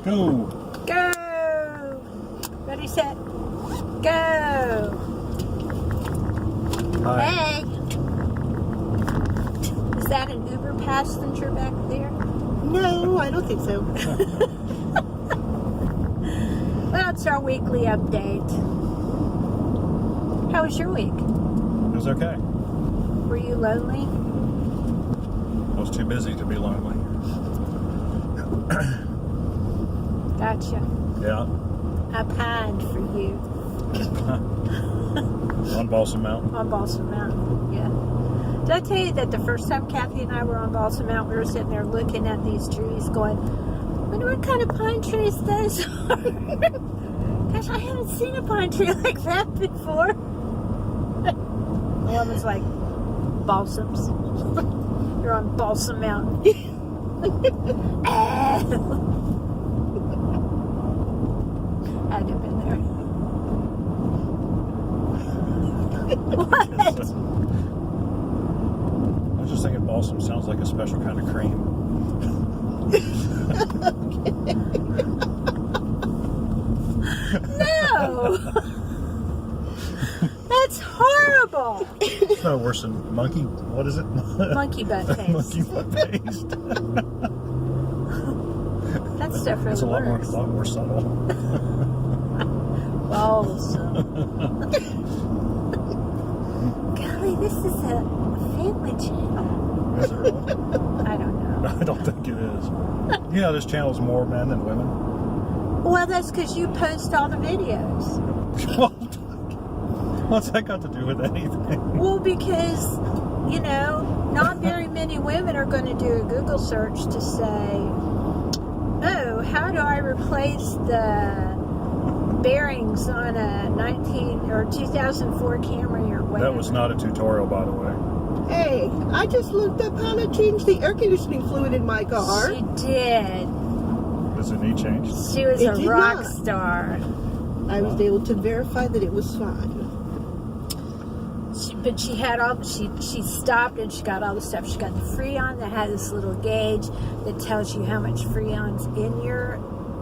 Go. Go. Ready, set, go. Hi. Hey. Is that an Uber passenger back there? No, I don't think so. Well, it's our weekly update. How was your week? It was okay. Were you lonely? I was too busy to be lonely. Gotcha. Yeah. I pined for you On Balsam Mountain. on Balsam Mountain. Yeah. Did I tell you that the first time Kathy and I were on Balsam Mountain, we were sitting there looking at these trees going, I wonder what kind of pine trees those are. Gosh, I haven't seen a pine tree like that before. The woman's like, balsams. You're on Balsam Mountain. Had to have been there. What? I was just thinking balsam sounds like a special kind of cream. No! That's horrible! It's no worse than monkey. What is it? Monkey butt paste. Monkey butt paste. That stuff really It's a lot works. more subtle. Balsam. Golly, this is a family channel. Is it really? I don't know. I don't think it is. You know, this channel's more men than women. Well, that's because you post all the videos. What's that got to do with anything? Well, because, you know, not very many women are going to do a Google search to say, oh, how do I replace the bearings on a 2004 Camry or whatever? That was not a tutorial, by the way. Hey, I just looked up how to change the air conditioning fluid in my car. She did. Does it need changed? She was It a did rock not. star. I was able to verify that it was fine. But she had all, she stopped and she got all the stuff. She got the Freon that has this little gauge that tells you how much Freon's in your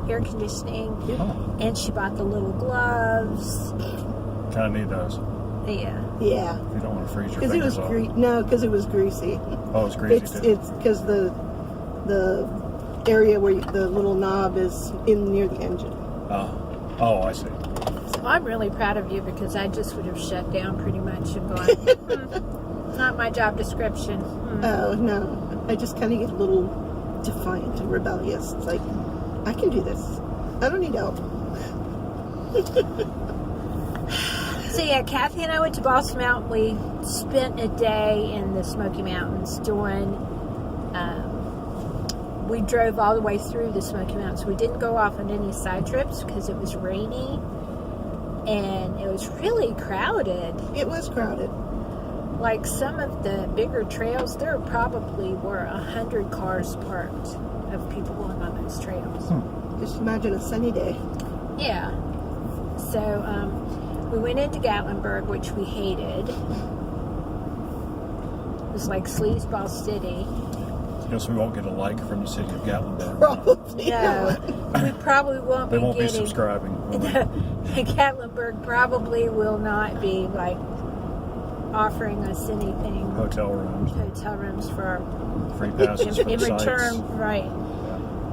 air conditioning. Oh, And she bought the little gloves. kind of need those. Yeah. Yeah, If you don't want to freeze your because it was fingers off. because it was greasy. Oh, it's greasy too. It's because the area where the little knob is in near the engine. Oh, I see. So I'm really proud of you because I just would have shut down pretty much and gone, not my job description. Oh no, I just kind of get a little defiant and rebellious. It's like, I can do this. I don't need help. So yeah, Kathy and I went to Balsam Mountain. We spent a day in the Smoky Mountains doing, we drove all the way through the Smoky Mountains. We didn't go off on any side trips because it was rainy and it was really crowded. It was crowded. Like some of the bigger trails, there probably were 100 cars parked of people going on those trails. Just imagine a sunny day. Yeah. So we went into Gatlinburg, which we hated. It was like Sleazeball City. Guess we won't get a like from the city of Gatlinburg. Probably. No, we probably won't They be won't be getting... subscribing. will they? Gatlinburg probably will not be like offering us anything. Hotel rooms, Hotel rooms for free passes for in the sites. return, right?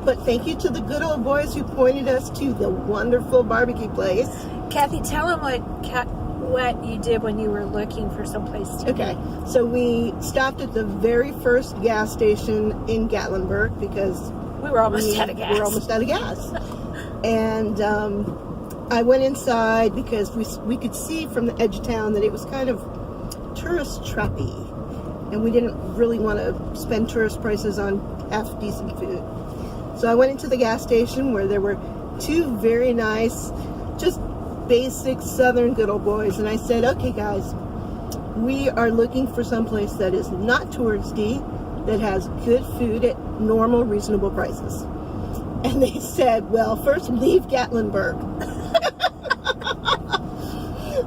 But thank you to the good old boys who pointed us to the wonderful barbecue place. Kathy, tell them what you did when you were looking for someplace to Okay, eat. so we stopped at the very first gas station in Gatlinburg because We were almost out of gas. we were almost out of gas. And I went inside because we could see from the edge of town that it was kind of tourist trappy, and we didn't really want to spend tourist prices on half decent food. So I went into the gas station where there were two very nice, just basic Southern good old boys, and I said, okay guys, we are looking for someplace that is not touristy, that has good food at normal, reasonable prices. And they said, well, first leave Gatlinburg.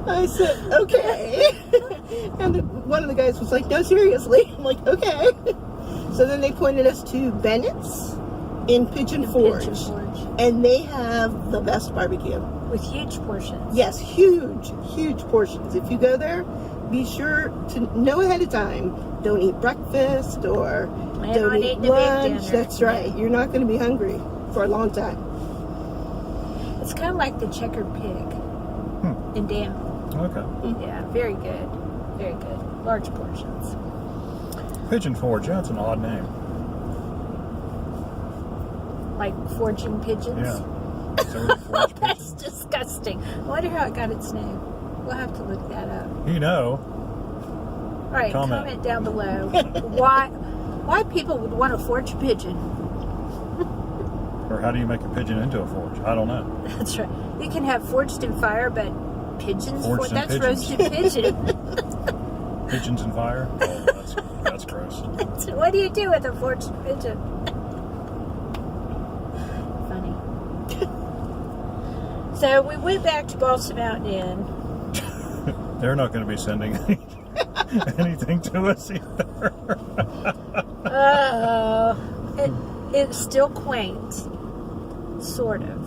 I said, okay. And one of the guys was like, no, seriously. I'm like, okay. So then they pointed us to Bennett's in Pigeon Forge. And they have the best barbecue. With huge portions. Yes, huge, huge portions. If you go there, be sure to know ahead of time. Don't eat breakfast or Plan don't on eat eating a big lunch. dinner. That's right. You're not going to be hungry for a long time. It's kind of like the checkered pig in Danville. Okay. Yeah, very good. Very good. Large portions. Pigeon Forge. That's an odd name. Like forging pigeons. Yeah. So we forge That's pigeons? disgusting. I wonder how it got its name. We'll have to look that up. You know. All right, comment down below why people would want to forge a pigeon. Or how do you make a pigeon into a forge? I don't know. That's right. You can have forged in fire, but pigeons, Forged in that's pigeons. roasted pigeon. Pigeons and fire? Oh, that's gross. What do you do with a forged pigeon? Funny. So we went back to Balsam Mountain Inn. They're not going to be sending anything to us either. It's still quaint. Sort of.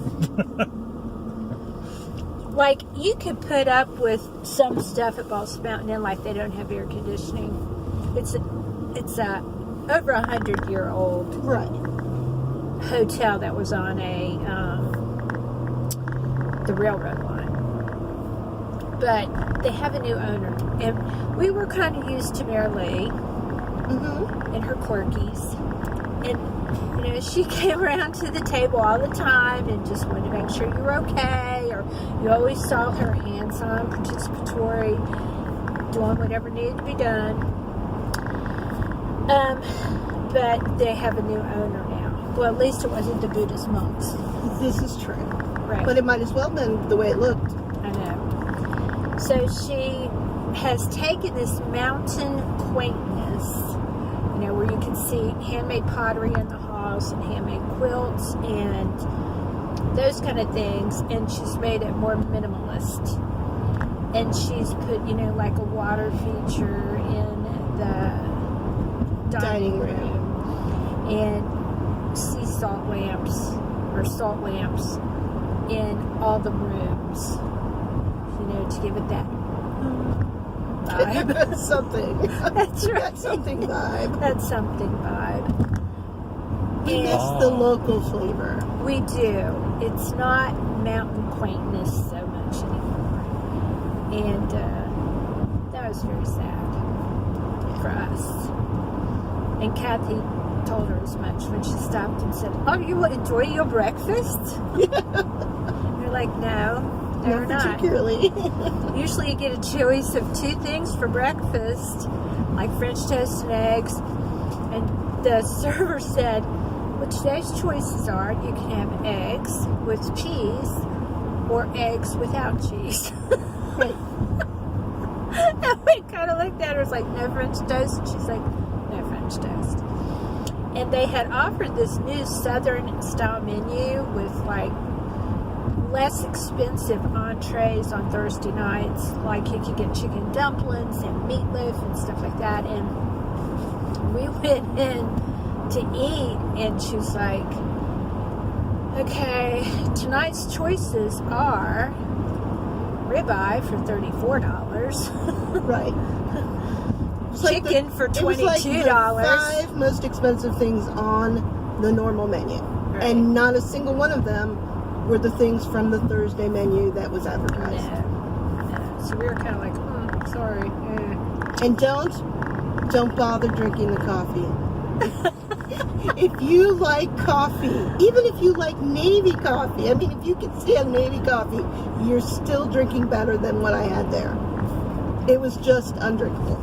Like, you could put up with some stuff at Balsam Mountain Inn, like they don't have air conditioning. It's a over 100-year-old Right. hotel that was on the railroad line. But they have a new owner, and we were kind of used to Mary Lee and her quirkies, and she came around to the table all the time and just wanted to make sure you were okay, or you always saw her hands-on, participatory, doing whatever needed to be done. But they have a new owner now. Well, at least it wasn't the Buddhist monks. This is true. Right. But it might as well have been the way it looked. I know. So she has taken this mountain quaintness, where you can see handmade pottery in the halls and handmade quilts and those kind of things, and she's made it more minimalist. And she's put, like a water feature in the dining room and sea salt lamps in all the rooms, to give it that vibe. That's something. That's right. That's something vibe. That's something vibe. We And miss the local flavor. we do. It's not mountain quaintness so much anymore. And that was very sad for us. And Kathy told her as much when she stopped and said, "Oh, you will enjoy your breakfast?" You're like, no, we're not. Particularly. Usually you get a choice of 2 things for breakfast, like French toast and eggs. And the server said, well, today's choices are you can have eggs with cheese or eggs without cheese. Right. And we kind of looked at her, it's like, no French toast? And she's like, no French toast. And they had offered this new Southern style menu with like less expensive entrees on Thursday nights. Like you could get chicken dumplings and meatloaf and stuff like that. And we went in to eat, and she was like, okay, tonight's choices are ribeye for $34. Right. Chicken for It was like $22. the 5 most expensive things on the normal menu. Right. And not a single one of them were the things from the Thursday menu that was advertised. No. So we were kind of like, sorry. And don't bother drinking the coffee. If you like coffee, even if you like Navy coffee, I mean, if you can stand Navy coffee, you're still drinking better than what I had there. It was just undrinkable.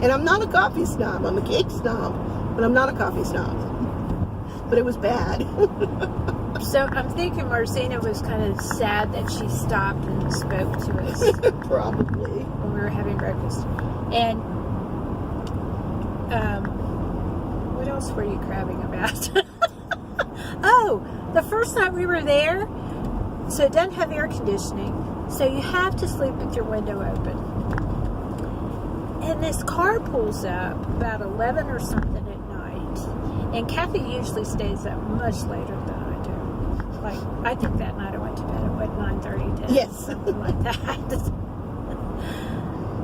And I'm not a coffee snob. I'm a cake snob, but I'm not a coffee snob. But it was bad. So I'm thinking Marcina was kind of sad that she stopped and spoke to us Probably. when we were having breakfast. And what else were you crabbing about? Oh, the first night we were there, so it doesn't have air conditioning, so you have to sleep with your window open. And this car pulls up about 11 or something at night, and Kathy usually stays up much later than I do, like, I think that night I went to bed at what, 9:30, 10? Yes. Something like that.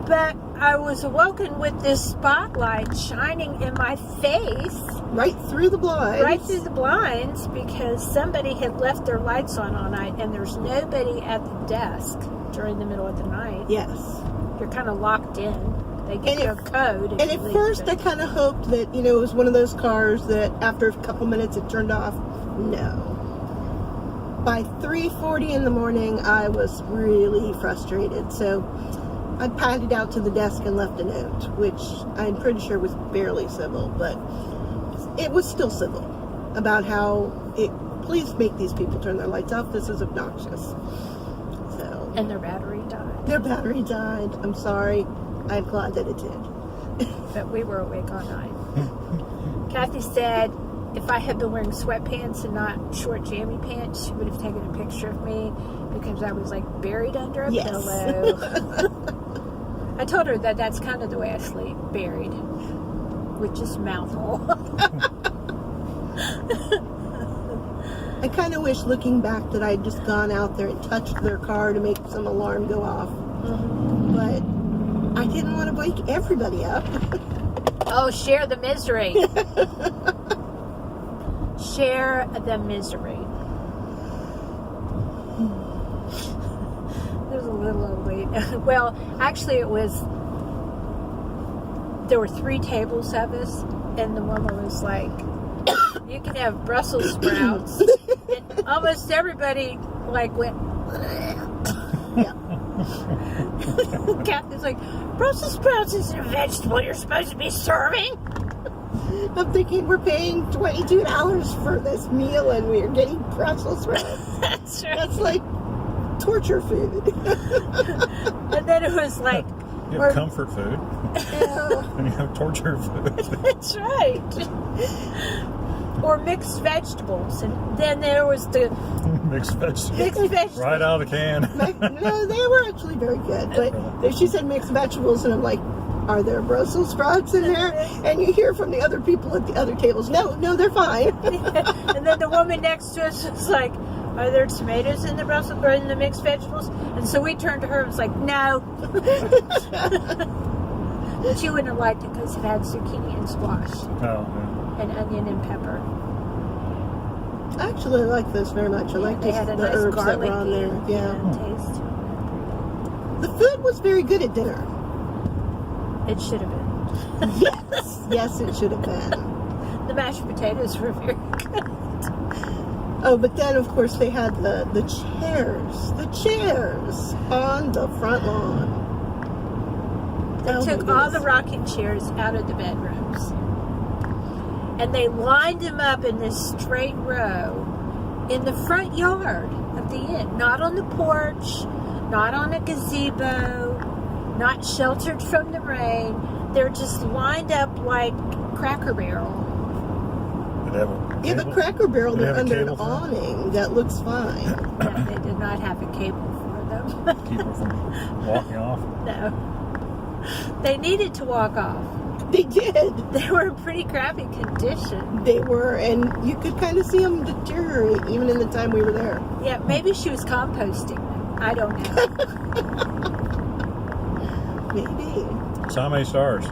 But I was awoken with this spotlight shining in my face. Right through the blinds. Right through the blinds, because somebody had left their lights on all night, and there's nobody at the desk during the middle of the night. Yes. You're kind of locked in. They give And you a code. if And you at leave first, I it. kind of hoped that, it was one of those cars that after a couple minutes it turned off. No. By 3:40 in the morning, I was really frustrated. So I padded out to the desk and left a note, which I'm pretty sure was barely civil, but it was still civil about how please make these people turn their lights off. This is obnoxious. So And their battery died. their battery died. I'm sorry. I'm glad that it did. But we were awake all night. Kathy said if I had been wearing sweatpants and not short jammy pants, she would have taken a picture of me because I was like buried under a Yes. pillow. I told her that that's kind of the way I sleep, buried, with just mouth hole. I kind of wish, looking back, that I'd just gone out there and touched their car to make some alarm go off. But I didn't want to wake everybody up. Oh, share the misery. Share the misery. There's a little old lady. Well, actually, there were 3 tables of us, and the woman was like, you can have Brussels sprouts. And almost everybody like went, Kathy's like, Brussels sprouts isn't a vegetable you're supposed to be serving. I'm thinking we're paying $22 for this meal and we're getting Brussels sprouts. That's right. That's like torture food. And then it was like, You or- have comfort food, and you have torture food. that's right. Or mixed vegetables. And then there was the Mixed vegetables. mixed vegetables. Right out of the can. No, they were actually very good. But she said mixed vegetables, and I'm like, are there Brussels sprouts in there? And you hear from the other people at the other tables, no, they're fine. And then the woman next to us was like, are there tomatoes in the Brussels or in the mixed vegetables? And so we turned to her and was like, no. But she wouldn't have liked it because it had zucchini and squash Oh, and onion and pepper. Actually, I like those very much. I like They had a the nice herbs that were garlicky on there. Yeah. taste. The food was very good at dinner. It should have been. Yes, it should have been. The mashed potatoes were very good. Oh, but then, of course, they had the chairs on the front lawn. They Oh, my took all the goodness. rocking chairs out of the bedrooms. And they lined them up in this straight row in the front yard of the inn. Not on the porch, not on a gazebo, not sheltered from the rain. They're just lined up like Cracker Barrel. Did they have a Yeah, but cable? Cracker Barrel, Do they they're have a under an cable for them? awning that looks fine. No, they did not have a cable for them. Keep her from walking off. No. They needed to walk off. They did. They were in pretty crappy condition. They were, and you could kind of see them deteriorate even in the time we were there. Yeah, maybe she was composting them. I don't know. Maybe. So how many stars?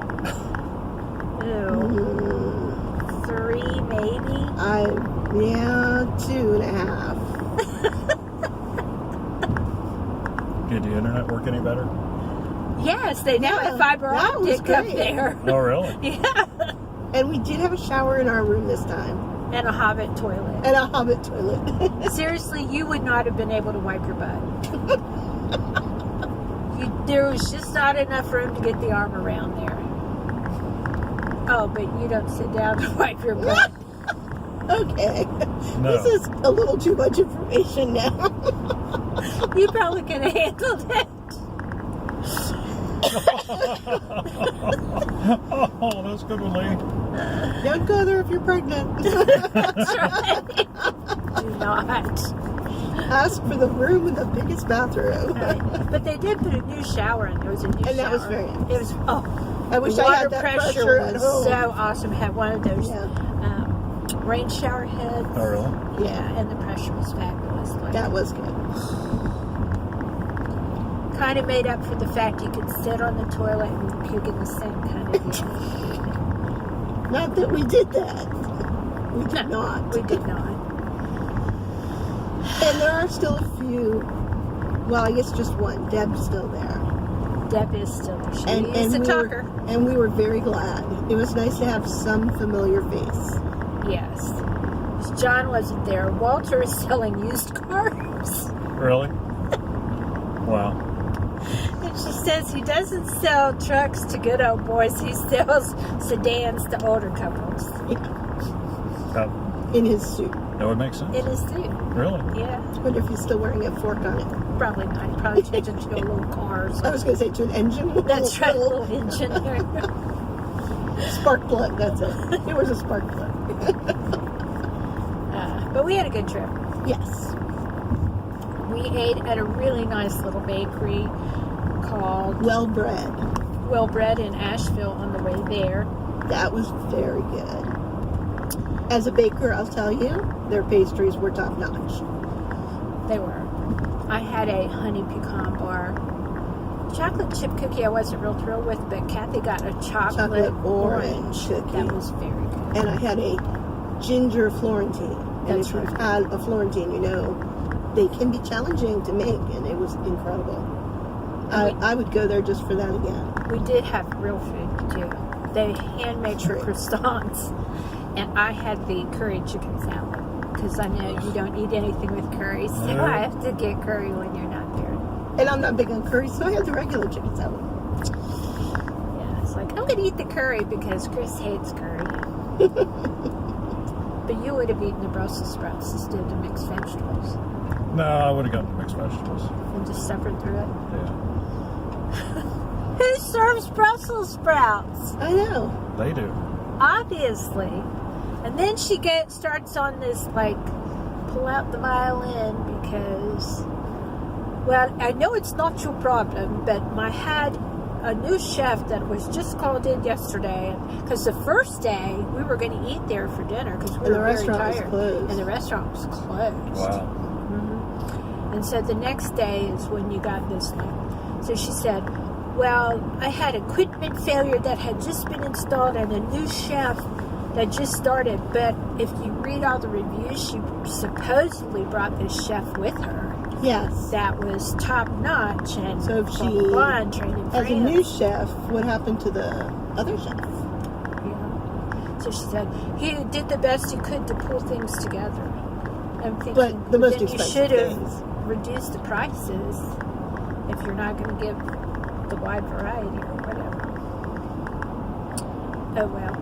Ew. 3 maybe. 2.5. Did the internet work any better? Yes, they now Yeah, have fiber that was optic up great. there. Oh, really? Yeah. And we did have a shower in our room this time. And a Hobbit toilet. And a Hobbit toilet. Seriously, you would not have been able to wipe your butt. There was just not enough room to get the arm around there. Oh, but you don't sit down to wipe your butt. Okay. No. This is a little too much information now. You probably could have handled it. Oh, that's a good one, Lee. Don't go there if you're pregnant. That's right. Do not. Ask for the room with the biggest bathroom. But they did put a new shower in. There was a new shower. And that was very nice. It was, I wish the I water had that pressure pressure at was home. so awesome. Had one of those Yeah. rain shower heads. Oh, really? Yeah, and the pressure was fabulous. Like, That was good. kind of made up for the fact you could sit on the toilet and puke in the sink kind of deal. Not that we did that. We did not. We did not. And there are still a few. Well, I guess just one. Deb's still there. Deb is still there. She is a talker. And we were very glad. It was nice to have some familiar face. Yes. John wasn't there. Walter is selling used cars. Really? Wow. And she says he doesn't sell trucks to good old boys. He sells sedans to older couples. That, In his suit. that would make sense. In his suit. Really? Yeah. I wonder if he's still wearing a fork on it. Probably not. He probably changed it to a little car or I was something. going to say to an engine. That's right, a little engine there. Spark plug, that's it. It was a spark plug. But we had a good trip. Yes. We ate at a really nice little bakery called Well bred. Well Bread in Asheville on the way there. That was very good. As a baker, I'll tell you, their pastries were top notch. They were. I had a honey pecan bar. Chocolate chip cookie I wasn't real thrilled with, but Kathy got a chocolate orange cookie. That was very good. And I had a ginger Florentine. And That's if you've right. had a Florentine, you know they can be challenging to make, and it was incredible. I would go there just for that again. We did have real food too. They handmade the True. croissants, and I had the curry chicken salad because I know you don't eat anything with curry, so Yeah. I have to get curry when you're not there. And I'm not big on curry, so I had the regular chicken salad. Yeah, it's like I'm gonna eat the curry because Chris hates curry. But you would have eaten the Brussels sprouts instead of the mixed vegetables No, I would have gotten mixed vegetables. and just suffered through it. Yeah. Who serves Brussels sprouts? I know. They do. Obviously. And then she starts on this, like, pull out the violin because, well, I know it's not your problem, but I had a new chef that was just called in yesterday because the first day we were going to eat there for dinner because we And the were very restaurant was tired. closed. And the restaurant was closed. Wow. Mhm. And so the next day is when you got this one. So she said, well, I had equipment failure that had just been installed and a new chef that just started. But if you read all the reviews, she supposedly brought this chef with her. Yes. That was top notch and So if blah, she- blah, blah, and trained in As a France. new chef, what happened to the other chef? Yeah. So she said he did the best he could to pull things together. I'm thinking, But the most then you expensive should have things. reduced the prices if you're not going to give the wide variety or whatever. Oh well.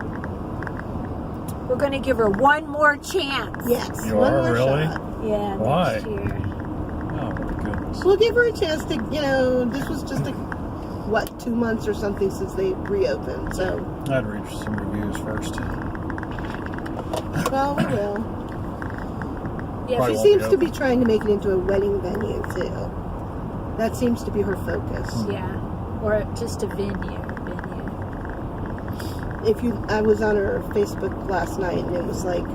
We're going to give her one more chance. Yes. You one are, more really? shot. Yeah, Why? next year. Oh, my goodness. We'll give her a chance to, this was just 2 months or something since they reopened. So, I'd read some reviews first. well, we will. Yeah, Probably She won't seems be to be trying to make it into a wedding venue, too. That seems to be her focus. yeah. Or just a venue. I was on her Facebook last night, and it was like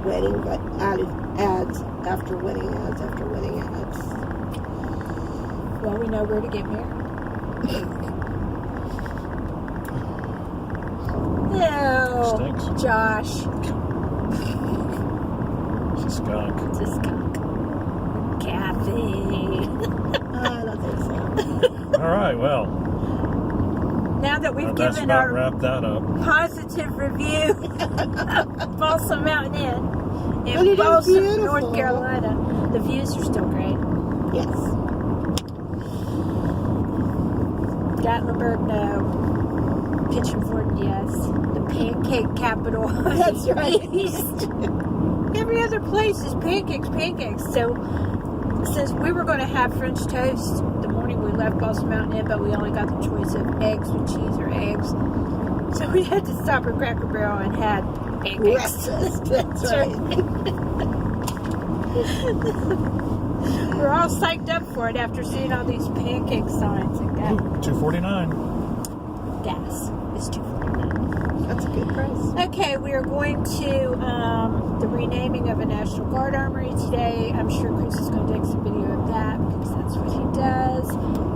wedding ads after wedding ads after wedding ads. Well, we know where to get married. No, Stinks. Josh. It's a skunk. It's a skunk. Kathy. I don't think so. All right, well, Now that we've that's given about our wrap that up. positive review of Balsam Mountain Inn But in it is Balsam, beautiful. North Carolina, the views are still great. Yes. Gatlinburg, no. Kitchen Ford, yes. The pancake capital of That's the right. East. Every other place is pancakes. So, since we were going to have French toast the morning we left Balsam Mountain Inn, but we only got the choice of eggs with cheese or eggs, so we had to stop at Cracker Barrel and had pancakes. Breakfast. That's right. We're all psyched up for it after seeing all these pancake signs and gas. $2.49. Gas is $2.49. That's a good price. Okay, we are going to the renaming of a National Guard armory today. I'm sure Chris is going to take some video of that because that's what he does.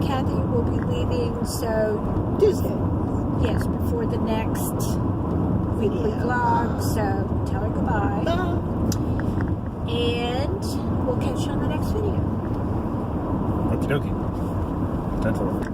Kathy will be leaving, so Tuesday. yes, before the next weekly Video. vlog. So tell her goodbye, Bye. and we'll catch you on the next video. Okie dokie. 10-4.